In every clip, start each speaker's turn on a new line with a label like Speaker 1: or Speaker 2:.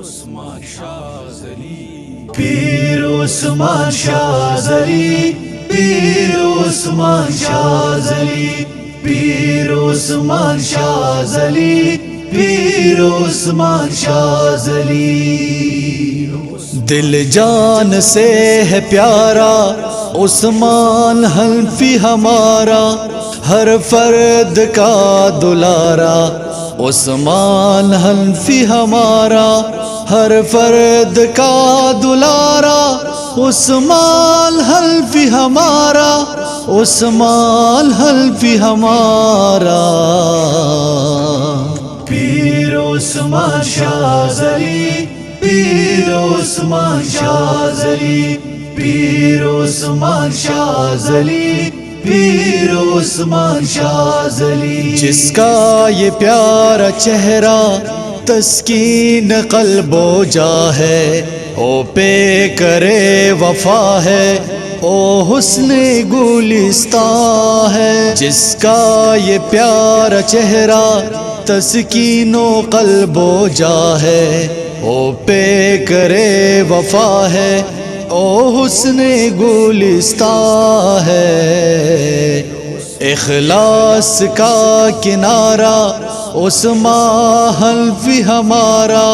Speaker 1: عثمان شاذلی،
Speaker 2: پیر عثمان شاذلی، پیر عثمان شاذلی، پیر عثمان شاذلی، پیر عثمان شاذلی۔ دل جان سے ہے پیارا عثمان حنفی ہمارا، ہر فرد کا دلارا عثمان حنفی ہمارا، ہر فرد کا دلارا عثمان حنفی ہمارا، عثمان حنفی ہمارا۔ پیر عثمان شاذلی، پیر عثمان شاذلی، پیر عثمان شاذلی، پیر عثمان شاذلی۔ جس کا یہ پیارا چہرہ تسکین قلب و جا ہے، او پہ کرے وفا ہے، او حسن گلستاں ہے۔ جس کا یہ پیارا چہرہ تسکین و قلب و جا ہے، او پہ کرے وفا ہے، او حسن گلستاں ہے۔ اخلاص کا کنارہ عثمان حنفی ہمارا،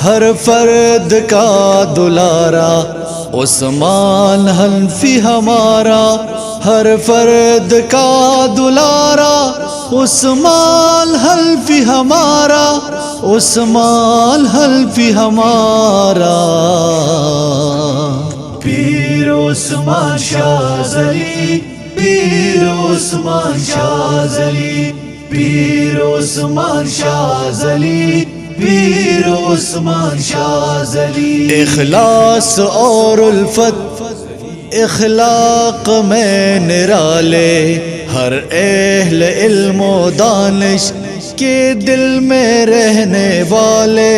Speaker 2: ہر فرد کا دلارا عثمان حنفی ہمارا، ہر فرد کا دلارا عثمان حنفی ہمارا، عثمان حنفی ہمارا۔ پیر عثمان شاذلی، پیر عثمان شاذلی، پیر عثمان شاذلی، پیر عثمان شاذلی۔ اخلاص اور الفت اخلاق میں نرالے، ہر اہل علم و دانش کے دل میں رہنے والے۔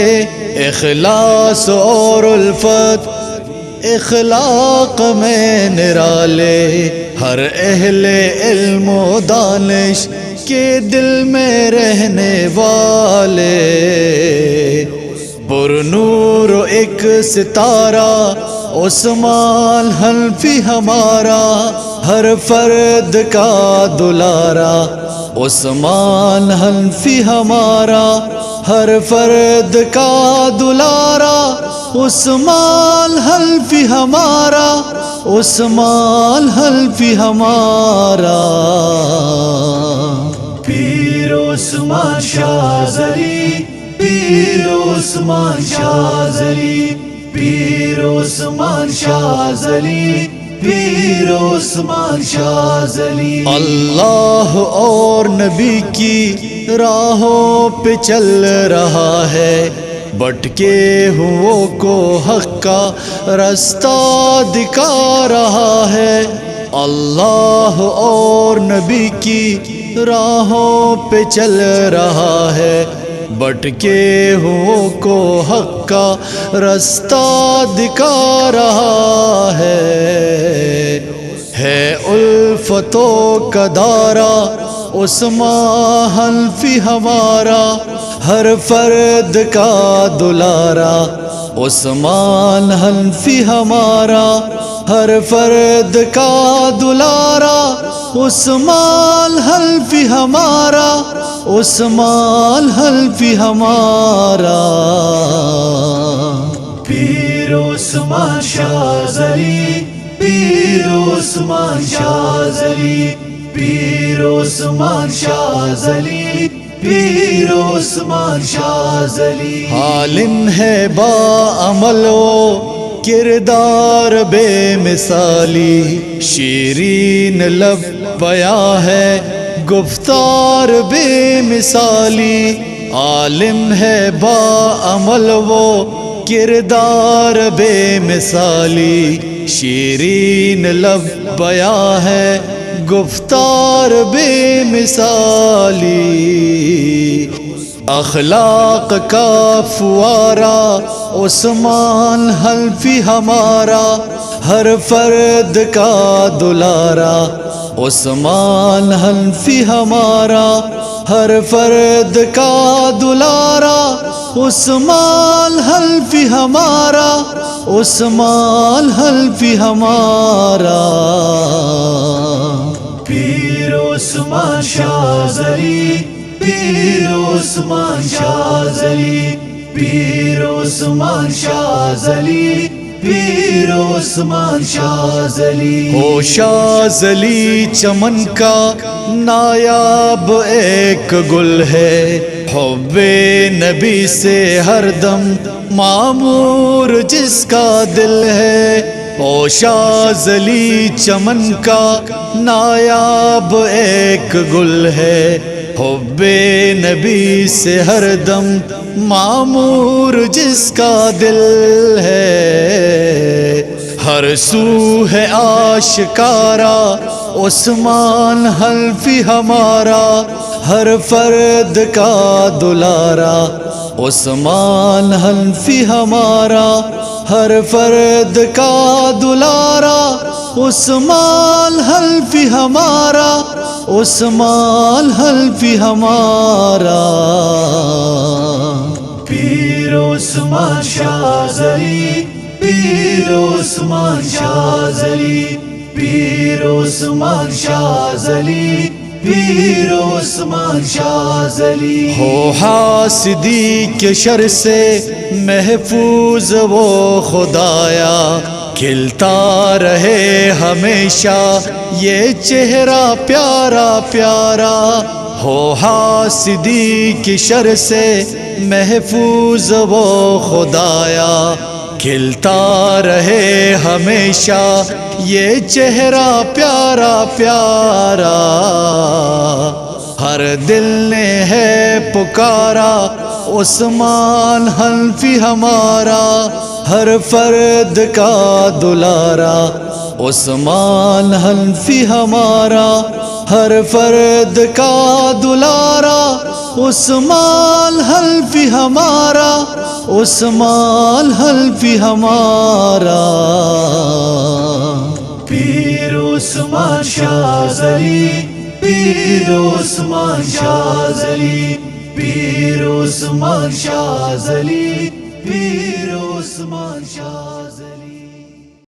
Speaker 2: اخلاص اور الفت اخلاق میں نرالے، ہر اہل علم و دانش کے دل میں رہنے والے۔ پر نور و ایک ستارہ عثمان حنفی ہمارا، ہر فرد کا دلارا عثمان حنفی ہمارا، ہر فرد کا دلارا عثمان حنفی ہمارا، عثمان حنفی ہمارا۔ پیر عثمان شاذلی، پیر عثمان شاذلی، پیر عثمان شاذلی، پیر عثمان شاذلی۔ اللہ اور نبی کی راہوں پہ چل رہا ہے، بھٹکے ہوں کو حق کا رستہ دکھا رہا ہے۔ اللہ اور نبی کی راہوں پہ چل رہا ہے، بھٹکے ہوں کو حق کا رستہ دکھا رہا ہے الفتوں کا دارا عثمان حنفی ہمارا، ہر فرد کا دلارا عثمان حنفی ہمارا، ہر فرد کا دلارا عثمان حنفی ہمارا، عثمان حنفی ہمارا۔ پیر عثمان شاذلی، پیر عثمان شاذلی، پیر عثمان شاذلی، پیر عثمان شاذلی۔ عالم ہے با عمل و کردار بے مثالی، شیرین لب بیاں ہے گفتار بے مثالی۔ عالم ہے با عمل و کردار بے مثالی، شیرین لب بیاں ہے گفتار بے مثالی۔ اخلاق کا فوارہ عثمان حنفی ہمارا، ہر فرد کا دلارا عثمان حنفی ہمارا، ہر فرد کا دلارا عثمان حلفی ہمارا، عثمان حلفی ہمارا،
Speaker 1: پیر عثمان شاذلی، پیر عثمان شاذلی، پیر عثمان شاذلی، پیر عثمان شاذلی۔
Speaker 2: ہو شاذلی چمن کا نایاب ایک گل ہے، حب نبی سے ہر دم معمور جس کا دل ہے۔ او شاذلی چمن کا نایاب ایک گل ہے، حب نبی سے ہر دم معمور جس کا دل ہے۔ ہر سو ہے آشکارا عثمان حلفی ہمارا، ہر فرد کا دلارا عثمان حلفی ہمارا، ہر فرد کا دلارا عثمان حلفی ہمارا، عثمان حلفی ہمارا،
Speaker 1: پیر عثمان شاذلی، پیر عثمان شاذلی، پیر عثمان شاذلی، پیر عثمان شاذلی۔
Speaker 2: ہو حاسدی کے شر سے محفوظ وہ خدایا، کھلتا رہے ہمیشہ یہ چہرہ پیارا پیارا۔ ہو حاسدی کی شر سے محفوظ وہ خدایا، کھلتا رہے ہمیشہ یہ چہرہ پیارا پیارا۔ ہر دل نے ہے پکارا عثمان حلفی ہمارا، ہر فرد کا دلارا عثمان حلفی ہمارا، ہر فرد کا دلارا عثمان حلفی ہمارا، عثمان حلفی ہمارا،
Speaker 1: پیر عثمان شاذلی، پیر عثمان شاذلی، پیر عثمان شاذلی، پیر عثمان شاذلی۔